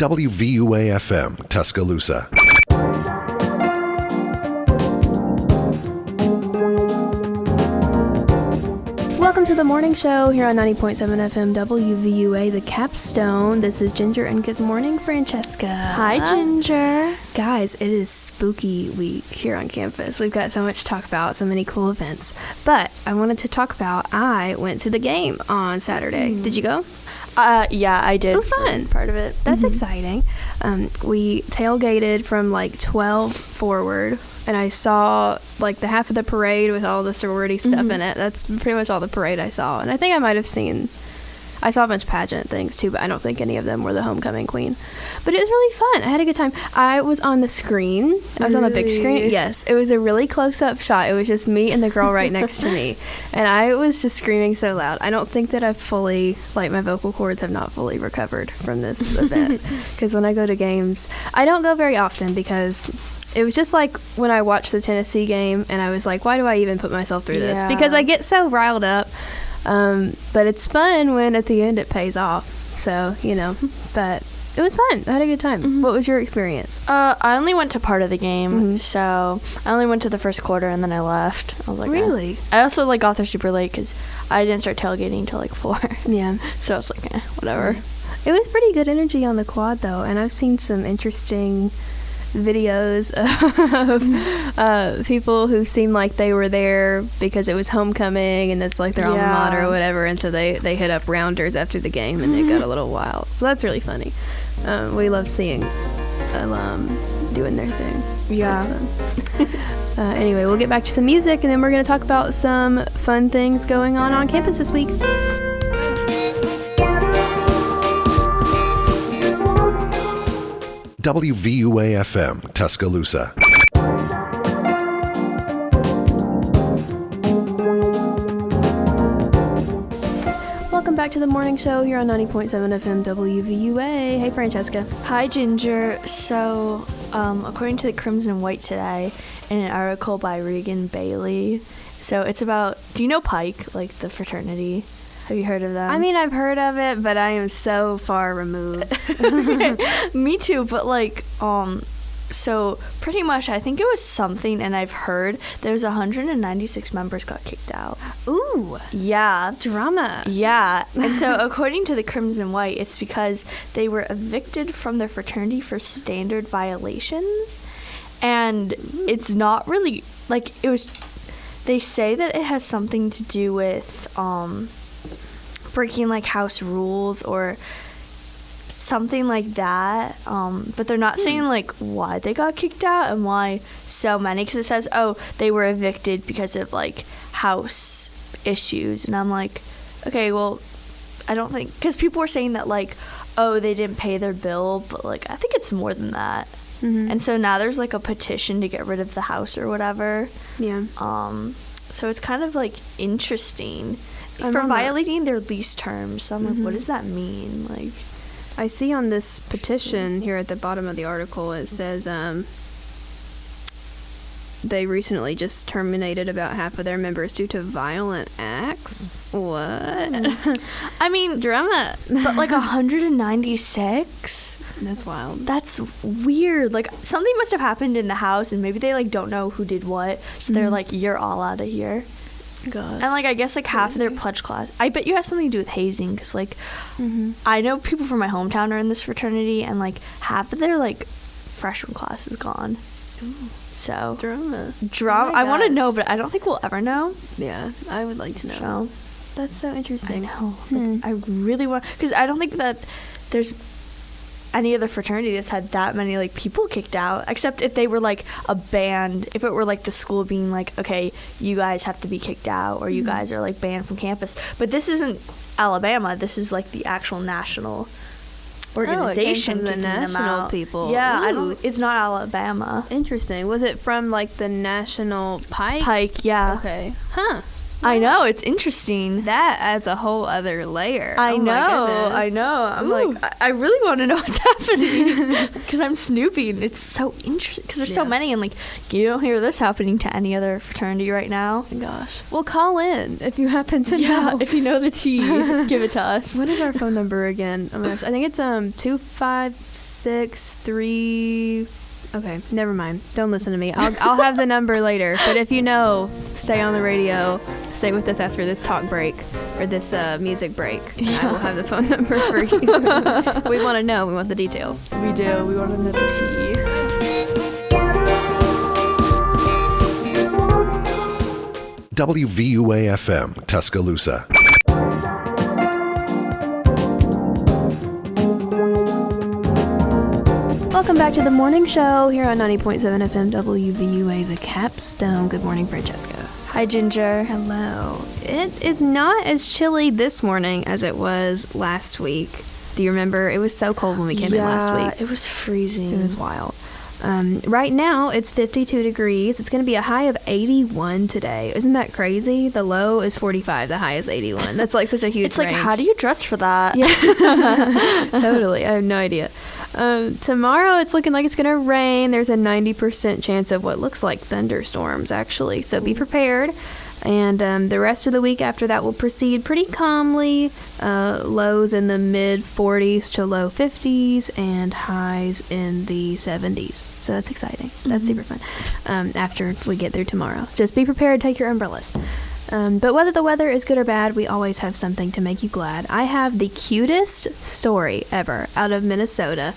WVUA-FM, Tuscaloosa. Welcome to the morning show here on 90.7 FM WVUA, the Capstone. This is Ginger, and good morning, Francesca. Hi, Ginger. Guys, it is spooky week here on campus. We've got so much to talk about, so many cool events. But I wanted to talk about, I went to the game on Saturday. Did you go? Yeah, I did. Oh, fun. Part of it. That's exciting. We tailgated from like 12 forward, and I saw like the half of the parade with all the sorority stuff in it. That's pretty much all the parade I saw. And I think I saw a bunch of pageant things too, but I don't think any of them were the homecoming queen. But it was really fun. I had a good time. I was on the screen. I was on the big screen. Yes. It was a really close-up shot. It was just me and the girl right next to me. And I was just screaming so loud. I don't think that I've fully, like, my vocal cords have not fully recovered from this event. Because when I go to games, I don't go very often because it was just like when I watched the Tennessee game and I was like, why do I even put myself through this? Because I get so riled up. But it's fun when at the end it pays off. So, but it was fun. I had a good time. What was your experience? I only went to part of the game, so I only went to the first quarter and then I left. I was like, really? I also got there super late because I didn't start tailgating until like 4. Yeah. So I was like, whatever. It was pretty good energy on the quad though, and I've seen some interesting videos of people who seemed like they were there because it was homecoming and it's like their alma mater or whatever, and so they hit up rounders after the game and they got a little wild. So that's really funny. We love seeing alum doing their thing. Yeah. That's fun. Anyway, we'll get back to some music and then we're going to talk about some fun things going on campus this week. WVUA-FM, Tuscaloosa. Welcome back to the morning show here on 90.7 FM WVUA. Hey, Francesca. Hi, Ginger. So, according to the Crimson White today, in an article by Regan Bailey, so it's about, do you know Pike, like the fraternity? Have you heard of them? I mean, I've heard of it, but I am so far removed. Me too, but like, so pretty much I think it was something, and I've heard there's 196 members got kicked out. Ooh. Yeah. Drama. Yeah. And so according to the Crimson White, it's because they were evicted from their fraternity for standard violations. And it's not really, like, they say that it has something to do with, breaking like house rules or something like that, but they're not saying like why they got kicked out and why so many, because it says they were evicted because of like house issues, and I'm like, okay, well, I don't think, because people were saying that like, they didn't pay their bill, but like I think it's more than that. And so now there's like a petition to get rid of the house or whatever. So it's kind of like interesting for violating their lease terms. So I'm like, what does that mean? Like, I see on this petition here at the bottom of the article, it says they recently just terminated about half of their members due to violent acts. What? I mean, drama. But like 196? That's wild. That's weird. Like, something must have happened in the house, and maybe they like don't know who did what, so they're like, you're all out of here. God. And like, I guess like half of their pledge class, I bet you has something to do with hazing, because like I know people from my hometown are in this fraternity, and like half of their like freshman class is gone. So Drama. Oh I want to know, but I don't think we'll ever know. Yeah, I would like to know. That's so interesting. I know. Like, I really want, because I don't think that there's any other fraternity that's had that many like people kicked out, except if they were like a band, if it were like the school being like, okay, you guys have to be kicked out, or you guys are like banned from campus. But this isn't Alabama, this is like the actual national organization kicking the national them out. people. Yeah, it's not Alabama. Interesting. Was it from like the National Pike, yeah. Okay. Huh. I know, it's interesting. That adds a whole other layer. I know. I'm like, I really want to know what's happening, because I'm snooping. It's so interesting, because there's so many, and like, you don't hear this happening to any other fraternity right now. Oh, gosh. Well, call in if you happen to know. Yeah, if you know the tea, give it to us. What is our phone number again? Oh my gosh. I think it's 256 563. Okay, never mind. Don't listen to me. I'll have the number later. But if you know, stay on the radio. Stay with us after this talk break or this music break. I will have the phone number for you. We want to know. We want the details. We do. We want to know the tea. WVUA-FM, Tuscaloosa. Welcome back to the morning show here on 90.7 FM WVUA, the Capstone. Good morning, Francesca. Hi, Ginger. Hello. It is not as chilly this morning as it was last week. Do you remember? It was so cold when we came in last week. It was freezing. It was wild. Right now, it's 52 degrees. It's going to be a high of 81 today. Isn't that crazy? The low is 45. The high is 81. That's like such a huge It's like, range. how do you dress for that? Yeah. Totally. I have no idea. Tomorrow, it's looking like it's going to rain. There's a 90% chance of what looks like thunderstorms, actually. So be prepared. And the rest of the week after that will proceed pretty calmly. Lows in the mid 40s to low 50s and highs in the 70s. So that's exciting. That's super fun. After we get there tomorrow. Just be prepared. Take your umbrellas. But whether the weather is good or bad, we always have something to make you glad. I have the cutest story ever out of Minnesota.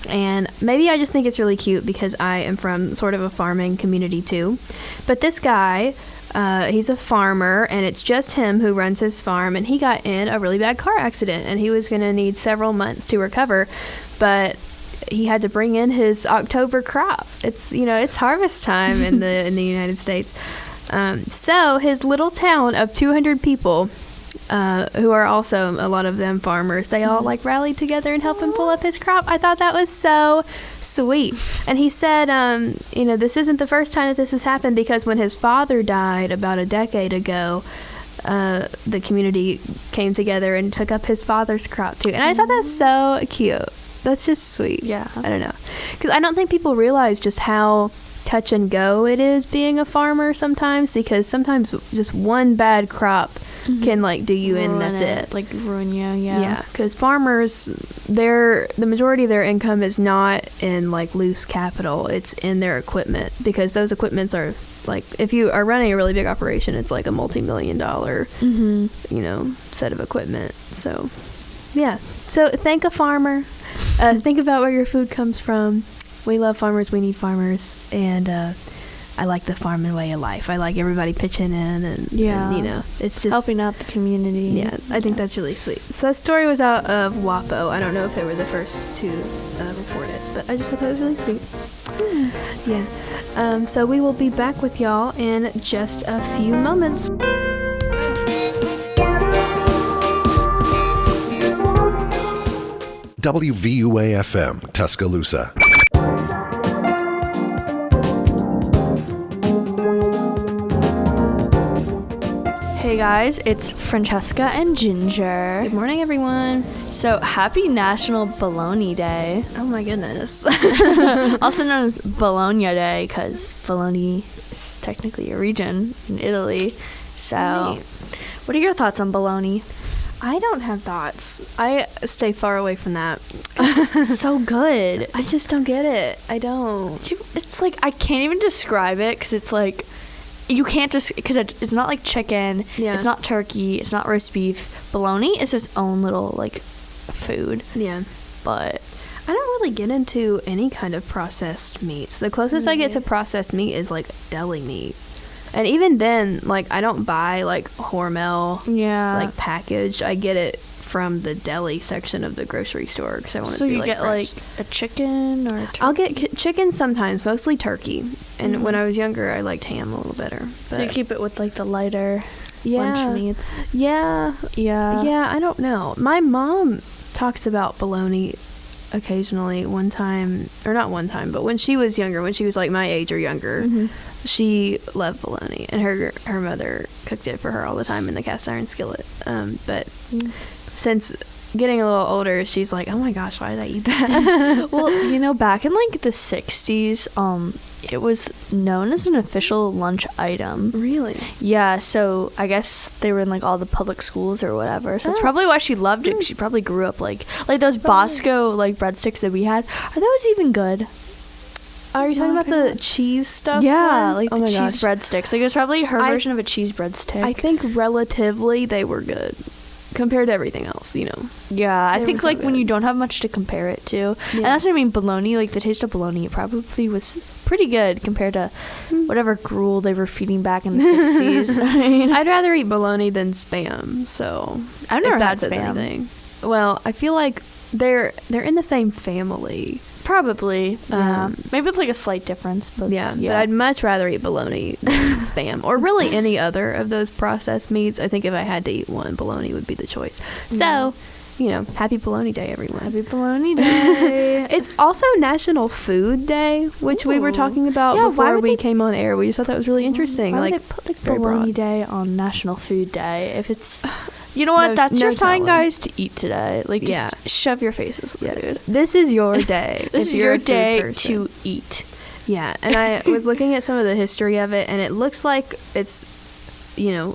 And maybe I just think it's really cute because I am from sort of a farming community too. But this guy, he's a farmer, and it's just him who runs his farm, and he got in a really bad car accident, and he was going to need several months to recover. But he had to bring in his October crop. It's harvest time in the United States. So his little town of 200 people, who are also a lot of them farmers, they all like rallied together and helped him pull up his crop. I thought that was so sweet. And he said, this isn't the first time that this has happened, because when his father died about a decade ago, the community came together and took up his father's crop too. And I thought that's so cute. That's just sweet. Yeah. I don't know. Because I don't think people realize just how touch and go it is being a farmer sometimes, because sometimes just one bad crop can like do you in, that's it. Like ruin you, Yeah, because farmers, the majority of their income is not in like loose capital, it's in their equipment, because those equipments are like, if you are running a really big operation, it's like a multi-million-dollar set of equipment. So yeah, so thank a farmer. Think about where your food comes from. We love farmers, we need farmers, and I like the farming way of life. I like everybody pitching in, and it's just helping out the community. Yeah, I think that's really sweet. So that story was out of WAPO. I don't know if they were the first to report it, but I just thought that was really sweet. Yeah. So we will be back with y'all in just a few moments. WVUA-FM, Tuscaloosa. Hey guys, it's Francesca and Ginger. Good morning, everyone. So, happy National Bologna Day. Oh my goodness. Also known as Bologna Day, because Bologna is technically a region in Italy. So, Right. What are your thoughts on bologna? I don't have thoughts. I stay far away from that. It's so good. I just don't get it. I don't. It's like, I can't even describe it, because it's like, you can't just, because it's not like chicken, it's not turkey, it's not roast beef. Bologna is its own little, like, food. Yeah. But I don't really get into any kind of processed meats. The closest I get to processed meat is, like, deli meat. And even then, like, I don't buy, like, Hormel, like, packaged. I get it from the deli section of the grocery store, because I want it to be, like, So you get, fresh. like, a chicken or a turkey? I'll get chicken sometimes, mostly turkey. And when I was younger, I liked ham a little better. So you keep it with, like, the lighter lunch meats? Yeah. Yeah. Yeah, I don't know. My mom talks about bologna occasionally but when she was younger, when she was, like, my age or younger, she loved bologna. And her mother cooked it for her all the time in the cast iron skillet. But since getting a little older, she's like, oh my gosh, why did I eat that? Well, back in like the 60s, it was known as an official lunch item. Really? Yeah, so I guess they were in like all the public schools or whatever. So that's probably why she loved it. 'Cause she probably grew up like those Bosco like breadsticks that we had. Are those even good? Are you talking about the cheese stuff? Yeah, ones? like oh the my cheese gosh. breadsticks. Like it was probably her version of a cheese breadstick. I think relatively they were good compared to everything else, Yeah, I They think were so like when good. you don't have much to compare it to, and Yeah. that's what I mean. Bologna, like the taste of bologna, probably was pretty good compared to whatever gruel they were feeding back in the 60s. I mean, I'd rather eat bologna than Spam, so I've never if that had says Spam. anything. Well, I feel like they're in the same family. Probably, maybe with like a slight difference, but Yeah, but I'd much rather eat bologna than Spam, or really any other of those processed meats. I think if I had to eat one, bologna would be the choice. So, happy Bologna Day, everyone. Happy Bologna Day. It's also National Food Day, which we were Ooh. talking about Yeah, why before would we they- came on air. We just thought that was really interesting. Why would Like, they put like very Bologna broad. Day on National Food Day if it's, you know what? No- That's no your sign, telling. guys, to eat today. Like, just Yeah. shove your faces, Yes. dude. This is your day. This if is you're your a food day person. to eat. Yeah, and I was looking at some of the history of it, and it looks like it's,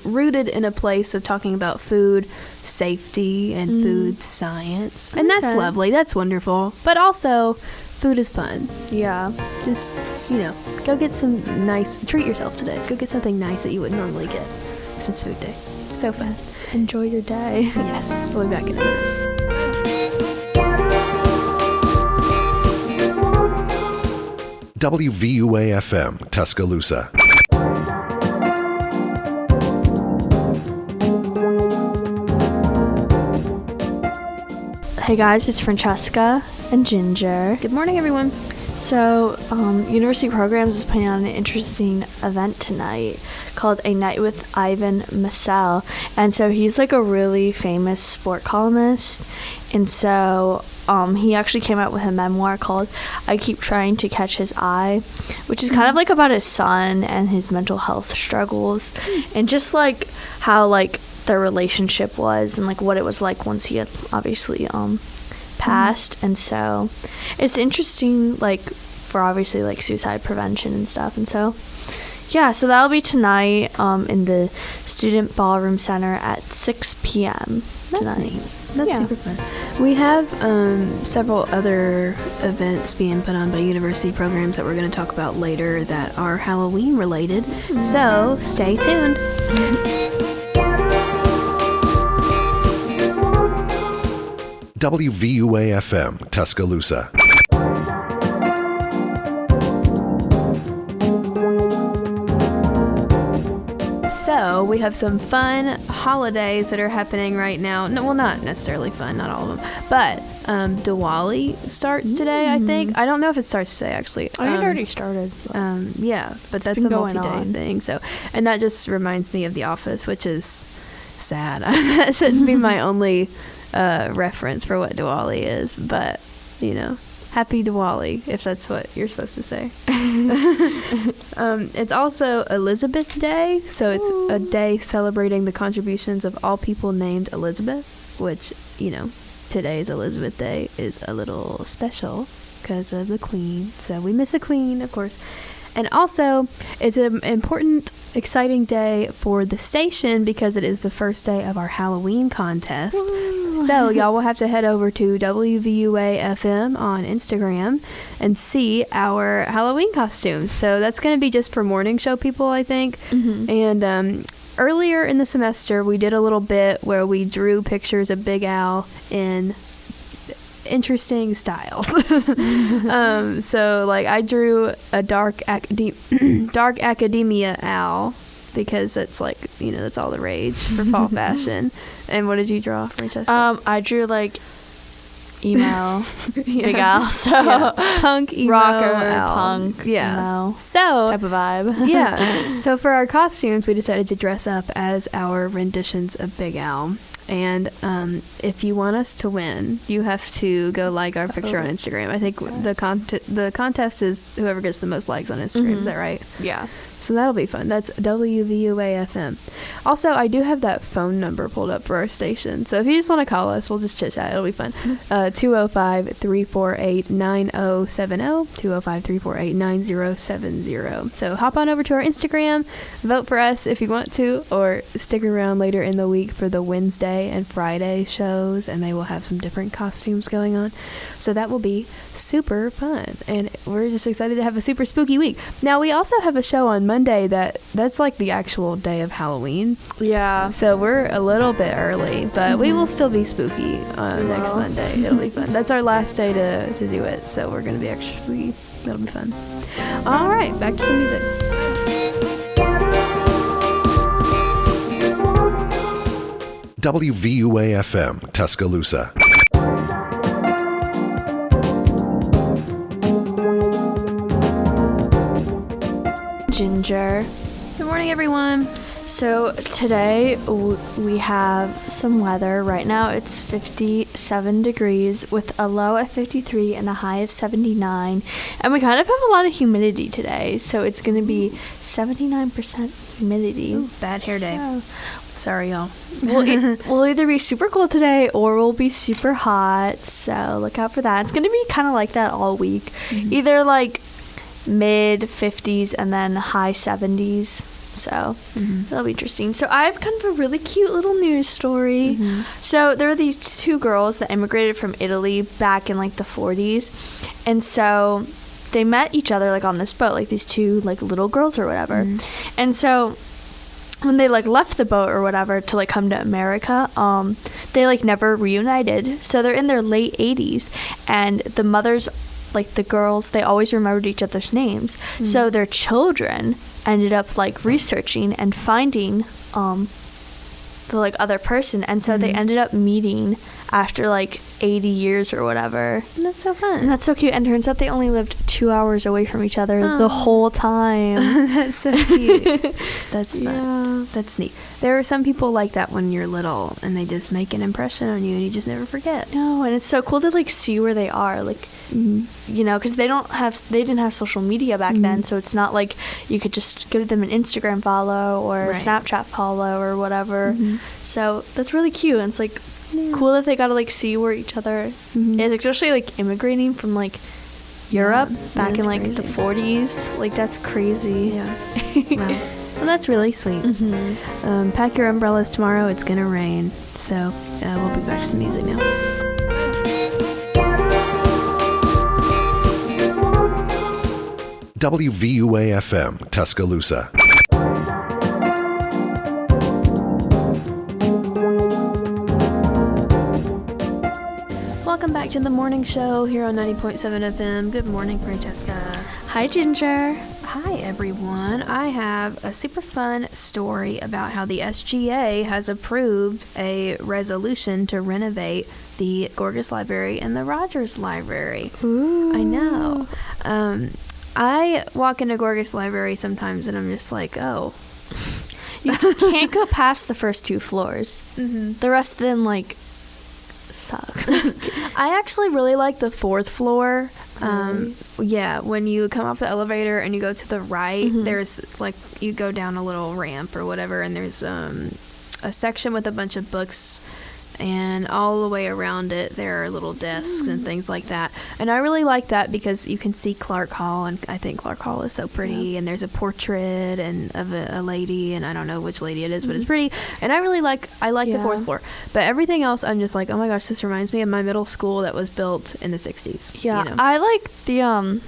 rooted in a place of talking about food safety and food science. And that's Okay. lovely. That's wonderful. But also, food is fun. Yeah. Just, go get some treat yourself today. Go get something nice that you wouldn't normally get. 'Cause it's food day. So fast. Enjoy your day. Yes. We'll be back in a minute. WVUA-FM, Tuscaloosa. Hey guys, it's Francesca and Ginger. Good morning, everyone. So, University Programs is putting on an interesting event tonight called A Night with Ivan Massell. And so he's like a really famous sport columnist. And so he actually came out with a memoir called I Keep Trying to Catch His Eye, which is kind of like about his son and his mental health struggles and just like how like their relationship was and like what it was like once he had obviously passed. And so it's interesting like for obviously like suicide prevention and stuff. And so yeah, so that'll be tonight in the Student Ballroom Center at 6 p.m. tonight. That's neat. That's Yeah. super fun. We have several other events being put on by university programs that we're going to talk about later that are Halloween related. So stay tuned. WVUA-FM, Tuscaloosa. So we have some fun holidays that are happening right now. No, well, not necessarily fun, not all of them. But Diwali starts today, I think. I don't know if it starts today, actually. I think it already started. Yeah, but that's been a going multi-day on. thing. So, and that just reminds me of The Office, which is sad. That shouldn't be my only reference for what Diwali is, but happy Diwali if that's what you're supposed to say. It's also Elizabeth Day, so it's a day celebrating the contributions of all people named Elizabeth, which today's Elizabeth Day is a little special because of the Queen. So we miss the Queen, of course. And also, it's an important, exciting day for the station because it is the first day of our Halloween contest. So y'all will have to head over to WVUA FM on Instagram and see our Halloween costumes. So that's going to be just for morning show people, I think. And earlier in the semester, we did a little bit where we drew pictures of Big Al in interesting styles. So like I drew a dark academia owl because that's like that's all the rage for fall fashion. And what did you draw, Francesca? I drew like emo Big Al, so punk emo rocker owl. punk emo So type of vibe. yeah. So for our costumes, we decided to dress up as our renditions of Big Al. And if you want us to win, you have to go like our picture on Instagram. I think the contest is whoever gets the most likes on Instagram. Is that right? Yeah. So that'll be fun. That's WVUA-FM. Also, I do have that phone number pulled up for our station. So if you just want to call us, we'll just chit-chat. It'll be fun. 205-348-9070. 205-348-9070. So hop on over to our Instagram. Vote for us if you want to. Or stick around later in the week for the Wednesday and Friday shows. And they will have some different costumes going on. So that will be super fun. And we're just excited to have a super spooky week. Now, we also have a show on Monday that's like the actual day of Halloween. Yeah. So we're a little bit early, but we will still be spooky next Monday. It'll be fun. That's our last day to do it. So we're going to be extra spooky. It'll be fun. All right, back to some music. WVUA-FM, Tuscaloosa. Ginger. Good morning, everyone. So today we have some weather. Right now it's 57 degrees with a low of 53 and a high of 79. And we kind of have a lot of humidity today. So it's going to be 79% humidity. Ooh, bad hair day. So, sorry, y'all. we'll either be super cold today or we'll be super hot. So look out for that. It's going to be kind of like that all week. Either like mid 50s and then high 70s. So that'll be interesting. So I have kind of a really cute little news story. So there were these two girls that immigrated from Italy back in like the 40s. And so they met each other like on this boat, like these two like little girls or whatever. And so when they like left the boat or whatever to like come to America, they like never reunited. So they're in their late 80s and the mothers, like the girls, they always remembered each other's names. So their children ended up like researching and finding the like other person, and so they ended up meeting after like 80 years or whatever. And that's so fun. And that's so cute. And turns out they only lived 2 hours away from each other the whole time. That's so cute. That's fun. Yeah. That's neat. There are some people like that when you're little, and they just make an impression on you, and you just never forget. No, and it's so cool to like see where they are, like you know, because they didn't have social media back then, so it's not like you could just give them an Instagram follow or a Snapchat follow or whatever. So that's really cute, and it's like cool that they got to like see where each other is, especially like immigrating from like Europe back in like crazy. the 40s. Like that's crazy. Yeah. Wow. Well, that's really sweet. Pack your umbrellas tomorrow. It's gonna rain. So we'll be back to some music now. WVUA-FM, Tuscaloosa. Welcome back to the morning show here on 90.7 FM. Good morning, Francesca. Hi, Ginger. Hi, everyone. I have a super fun story about how the SGA has approved a resolution to renovate the Gorgas Library and the Rogers Library. Ooh. I know. I walk into Gorgas Library sometimes and I'm just like, oh. You can't go past the first 2 floors. The rest of them, like, suck. I actually really like the 4th floor. Really? Yeah, when you come off the elevator and you go to the right, there's like, you go down a little ramp or whatever, and there's a section with a bunch of books, and all the way around it there are little desks and things like that. And I really like that because you can see Clark Hall, and I think Clark Hall is so pretty, and there's a portrait of a lady, and I don't know which lady it is, but it's pretty. And I like the 4th floor. But everything else, I'm just like, oh my gosh, this reminds me of my middle school that was built in the 60s. Yeah, you know? I like the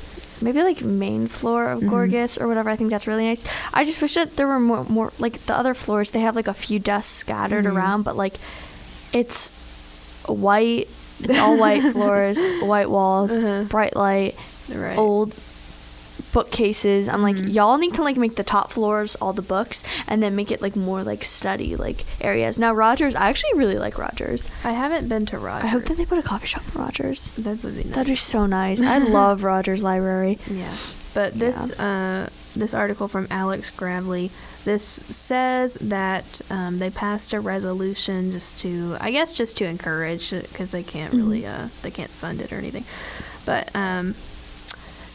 maybe like main floor of Gorgas or whatever. I think that's really nice. I just wish that there were more like the other floors. They have like a few desks scattered around, but like it's white. It's all white floors, white walls, bright light, old bookcases. I'm like, y'all need to like make the top floors all the books and then make it like more like study like areas. Now Rogers, I actually really like Rogers. I haven't been to Rogers. I hope that they put a coffee shop in Rogers. That would be nice. That'd be so nice. I love Rogers Library. Yeah. But this article from Alex Gravely, this says that they passed a resolution just to encourage, because they can't really they can't fund it or anything. But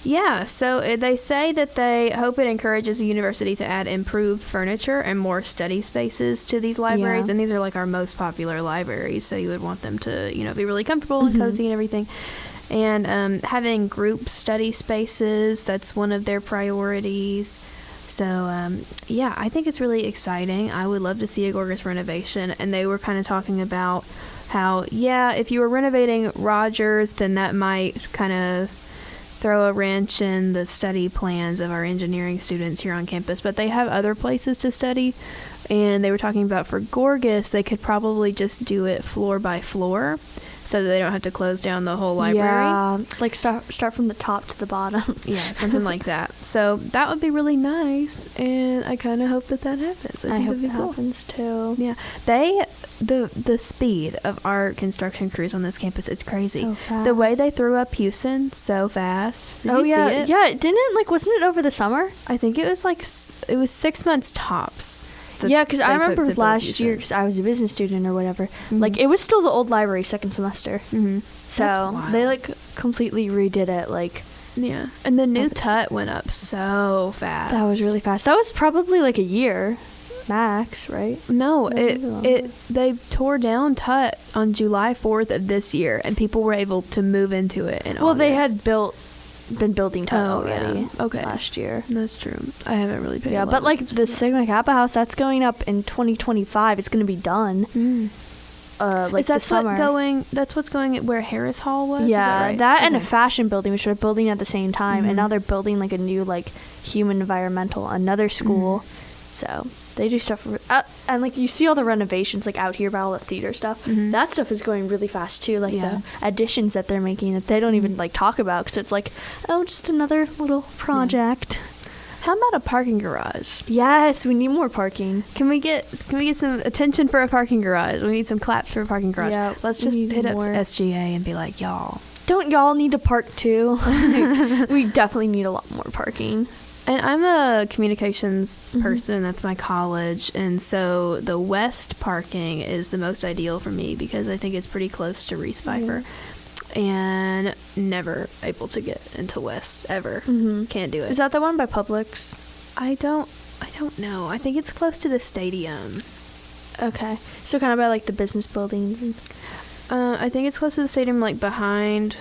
Yeah, so they say that they hope it encourages the university to add improved furniture and more study spaces to these libraries. Yeah. And these are like our most popular libraries, so you would want them to, be really comfortable and cozy and everything. And having group study spaces, that's one of their priorities. So, I think it's really exciting. I would love to see a gorgeous renovation. And they were kind of talking about how, if you were renovating Rogers, then that might kind of throw a wrench in the study plans of our engineering students here on campus. But they have other places to study. And they were talking about for Gorgas, they could probably just do it floor by floor, so that they don't have to close down the whole library. Yeah, like start from the top to the bottom. Yeah, something like that. So that would be really nice, and I kind of hope that happens. I think hope that'd be it happens too. Yeah, the speed of our construction crews on this campus, it's crazy. So fast. The way they threw up Houston so fast. Did you see it? Yeah. Wasn't it over the summer? I think it was it was 6 months tops. Yeah, because I they took remember to build last year, Houston. because I was a business student or whatever, Mhm. like, it was still the old library second semester. Mm-hmm. So That's they, wild. completely redid it, Yeah, and the new That's- Tut went up so fast. that was really fast. That was probably, a year max, right? No, Maybe they tore down Tut on July 4th of this year, and people were able to move into it in Well, they August. had been building Tut Oh, yeah. already Okay. last year. That's true. I haven't really paid. Yeah, a lot but, of the attention to Sigma Kappa house, that's going up in 2025. It's going to be done. that. Mm. Is that this summer. That's what's going at where Harris Hall was? Is Yeah, that right? and a Okay. fashion building, which they're building at the same time, Mhm. and now they're building a new human environmental, another school. Mm-hmm. So they do stuff, and you see all the renovations out here by all the theater stuff. Mhm. That stuff is going really fast too. Yeah. The additions that they're making that they don't even talk about, because it's just another little project. How about a parking garage? Yes, we need more parking. Can we get some attention for a parking garage? We need some claps for a parking garage. Yeah, Let's we just need hit up more. SGA and be like, y'all. Don't y'all need to park too? We definitely need a lot more parking. And I'm a communications Mhm. person. That's my college. And so the west parking is the most ideal for me because I think it's pretty close to Reese Pfeiffer. And never able to get into west ever. Mm-hmm. Can't do it. Is that the one by Publix? I don't know. I think it's close to the stadium. Okay, so kind of by the business buildings. And I think it's close to the stadium, behind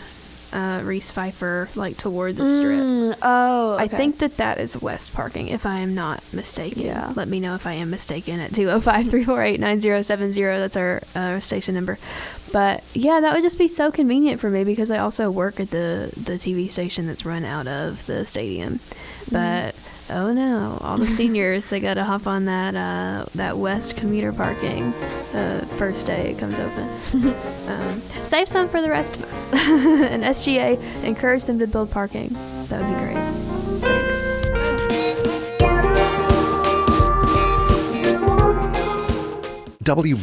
Reese Pfeiffer, toward the strip. Oh, okay. I think that is west parking, if I am not mistaken. Yeah. Let me know if I am mistaken at 205-348-9070. That's our station number. But yeah, that would just be so convenient for me because I also work at the TV station that's run out of the stadium. But oh no, all the seniors, they got to hop on that west commuter parking first day it comes open. Save some for the rest of us. And SGA, encourage them to build parking. That would be great. Thanks. WVU